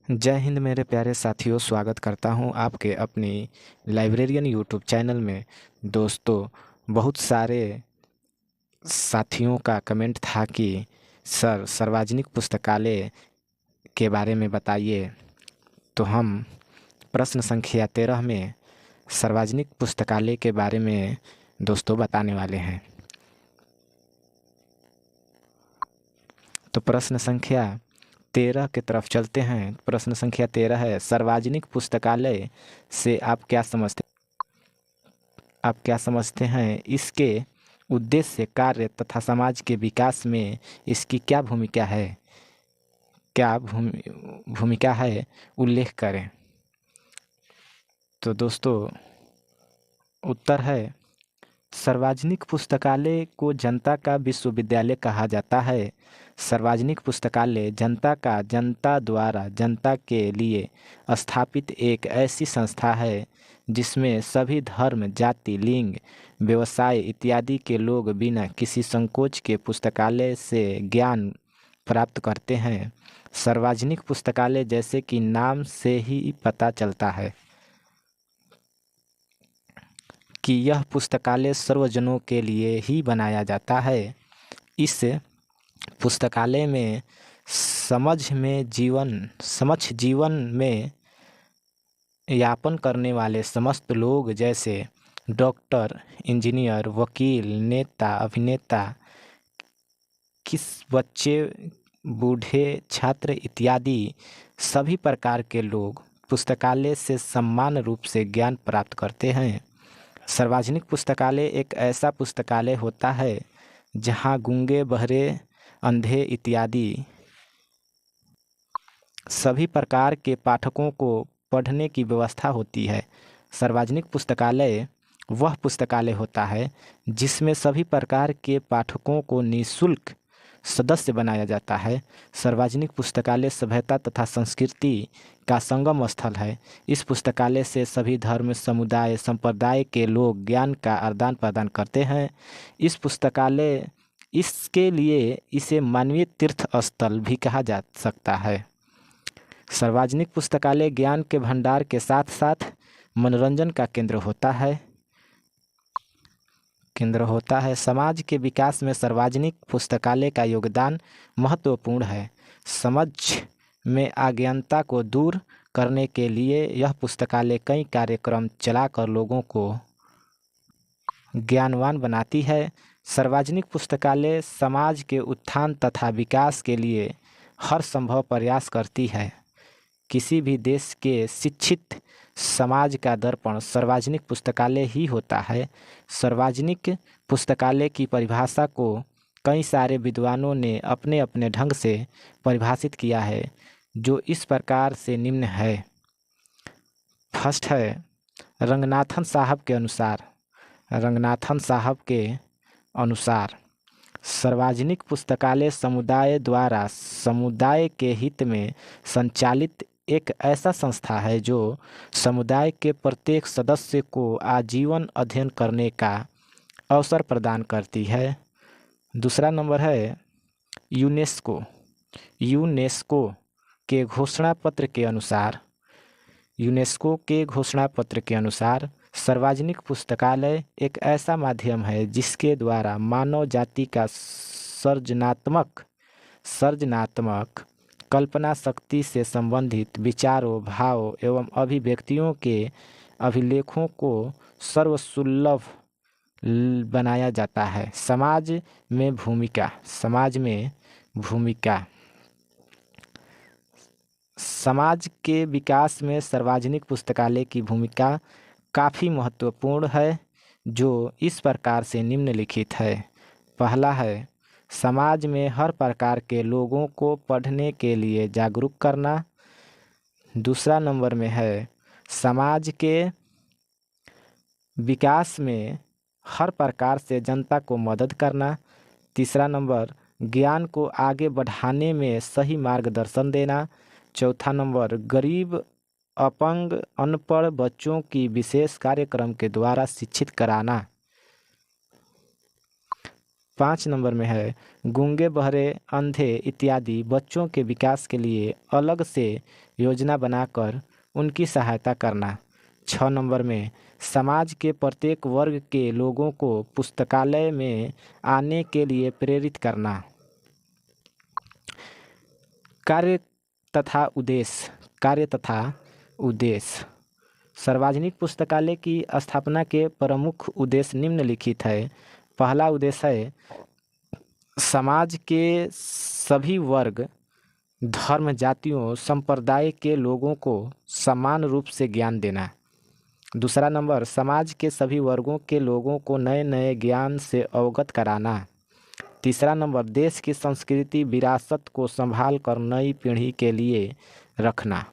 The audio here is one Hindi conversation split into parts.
जय हिंद मेरे प्यारे साथियों, स्वागत करता हूं आपके अपनी लाइब्रेरियन यूट्यूब चैनल में। दोस्तों, बहुत सारे साथियों का कमेंट था कि सर सार्वजनिक पुस्तकालय के बारे में बताइए। तो हम प्रश्न संख्या 13 में सार्वजनिक पुस्तकालय के बारे में दोस्तों बताने वाले हैं। तो प्रश्न संख्या 13 की तरफ चलते हैं। प्रश्न संख्या 13 है, सार्वजनिक पुस्तकालय से आप क्या समझते हैं? इसके उद्देश्य, कार्य तथा समाज के विकास में इसकी क्या भूमिका है? भूमिका है, उल्लेख करें। तो दोस्तों, उत्तर है, सार्वजनिक पुस्तकालय को जनता का विश्वविद्यालय कहा जाता है। सार्वजनिक पुस्तकालय जनता द्वारा जनता के लिए स्थापित एक ऐसी संस्था है जिसमें सभी धर्म, जाति, लिंग, व्यवसाय इत्यादि के लोग बिना किसी संकोच के पुस्तकालय से ज्ञान प्राप्त करते हैं। सार्वजनिक पुस्तकालय जैसे कि नाम से ही पता चलता है कि यह पुस्तकालय सर्वजनों के लिए ही बनाया जाता है। इस पुस्तकालय में समक्ष जीवन में यापन करने वाले समस्त लोग जैसे डॉक्टर, इंजीनियर, वकील, नेता, अभिनेता, किस बच्चे, बूढ़े, छात्र इत्यादि सभी प्रकार के लोग पुस्तकालय से समान रूप से ज्ञान प्राप्त करते हैं। सार्वजनिक पुस्तकालय एक ऐसा पुस्तकालय होता है जहां गूंगे, बहरे, अंधे इत्यादि सभी प्रकार के पाठकों को पढ़ने की व्यवस्था होती है। सार्वजनिक पुस्तकालय वह पुस्तकालय होता है जिसमें सभी प्रकार के पाठकों को निःशुल्क सदस्य बनाया जाता है। सार्वजनिक पुस्तकालय सभ्यता तथा संस्कृति का संगम स्थल है। इस पुस्तकालय से सभी धर्म, समुदाय, संप्रदाय के लोग ज्ञान का आदान प्रदान करते हैं। इसके लिए इसे मानवीय तीर्थ स्थल भी कहा जा सकता है। सार्वजनिक पुस्तकालय ज्ञान के भंडार के साथ साथ मनोरंजन का केंद्र होता है। समाज के विकास में सार्वजनिक पुस्तकालय का योगदान महत्वपूर्ण है। समझ में अज्ञानता को दूर करने के लिए यह पुस्तकालय कई कार्यक्रम चलाकर लोगों को ज्ञानवान बनाती है। सार्वजनिक पुस्तकालय समाज के उत्थान तथा विकास के लिए हर संभव प्रयास करती है। किसी भी देश के शिक्षित समाज का दर्पण सार्वजनिक पुस्तकालय ही होता है। सार्वजनिक पुस्तकालय की परिभाषा को कई सारे विद्वानों ने अपने अपने ढंग से परिभाषित किया है, जो इस प्रकार से निम्न है। फर्स्ट है, रंगनाथन साहब के अनुसार सार्वजनिक पुस्तकालय समुदाय द्वारा समुदाय के हित में संचालित एक ऐसा संस्था है जो समुदाय के प्रत्येक सदस्य को आजीवन अध्ययन करने का अवसर प्रदान करती है। दूसरा नंबर है, यूनेस्को के घोषणा पत्र के अनुसार सार्वजनिक पुस्तकालय एक ऐसा माध्यम है जिसके द्वारा मानव जाति का सर्जनात्मक कल्पना शक्ति से संबंधित विचारों, भावों एवं अभिव्यक्तियों के अभिलेखों को सर्वसुलभ बनाया जाता है। समाज में भूमिका समाज के विकास में सार्वजनिक पुस्तकालय की भूमिका काफ़ी महत्वपूर्ण है, जो इस प्रकार से निम्नलिखित है। पहला है, समाज में हर प्रकार के लोगों को पढ़ने के लिए जागरूक करना। दूसरा नंबर में है, समाज के विकास में हर प्रकार से जनता को मदद करना। तीसरा नंबर, ज्ञान को आगे बढ़ाने में सही मार्गदर्शन देना। चौथा नंबर, गरीब, अपंग, अनपढ़ बच्चों की विशेष कार्यक्रम के द्वारा शिक्षित कराना। 5 नंबर में है गूंगे बहरे अंधे इत्यादि बच्चों के विकास के लिए अलग से योजना बनाकर उनकी सहायता करना। 6 नंबर में समाज के प्रत्येक वर्ग के लोगों को पुस्तकालय में आने के लिए प्रेरित करना। कार्य तथा उद्देश्य सार्वजनिक पुस्तकालय की स्थापना के प्रमुख उद्देश्य निम्नलिखित है। पहला उद्देश्य है समाज के सभी वर्ग, धर्म, जातियों, संप्रदाय के लोगों को समान रूप से ज्ञान देना। दूसरा नंबर समाज के सभी वर्गों के लोगों को नए नए ज्ञान से अवगत कराना। तीसरा नंबर देश की संस्कृति विरासत को संभाल कर नई पीढ़ी के लिए रखना।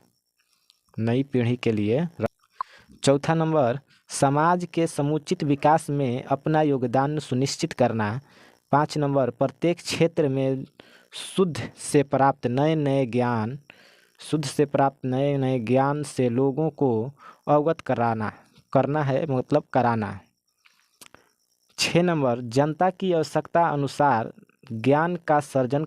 चौथा नंबर समाज के समुचित विकास में अपना योगदान सुनिश्चित करना। 5 नंबर प्रत्येक क्षेत्र में शुद्ध से प्राप्त नए नए ज्ञान से लोगों को अवगत कराना। 6 नंबर जनता की आवश्यकता अनुसार ज्ञान का सर्जन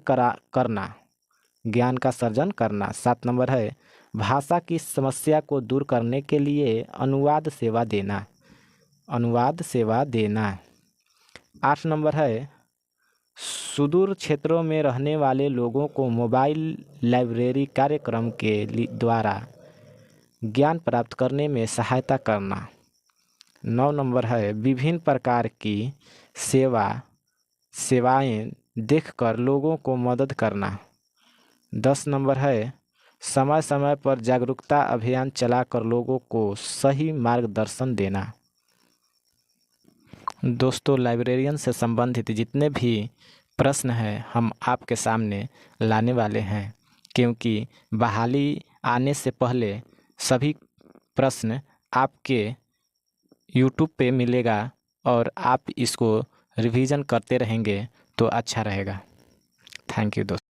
करना। 7 नंबर है भाषा की समस्या को दूर करने के लिए अनुवाद सेवा देना। 8 नंबर है सुदूर क्षेत्रों में रहने वाले लोगों को मोबाइल लाइब्रेरी कार्यक्रम के द्वारा ज्ञान प्राप्त करने में सहायता करना। 9 नंबर है विभिन्न प्रकार की सेवाएं देखकर लोगों को मदद करना। 10 नंबर है समय समय पर जागरूकता अभियान चलाकर लोगों को सही मार्गदर्शन देना। दोस्तों, लाइब्रेरियन से संबंधित जितने भी प्रश्न हैं हम आपके सामने लाने वाले हैं, क्योंकि बहाली आने से पहले सभी प्रश्न आपके YouTube पे मिलेगा और आप इसको रिवीजन करते रहेंगे तो अच्छा रहेगा। थैंक यू दोस्तों।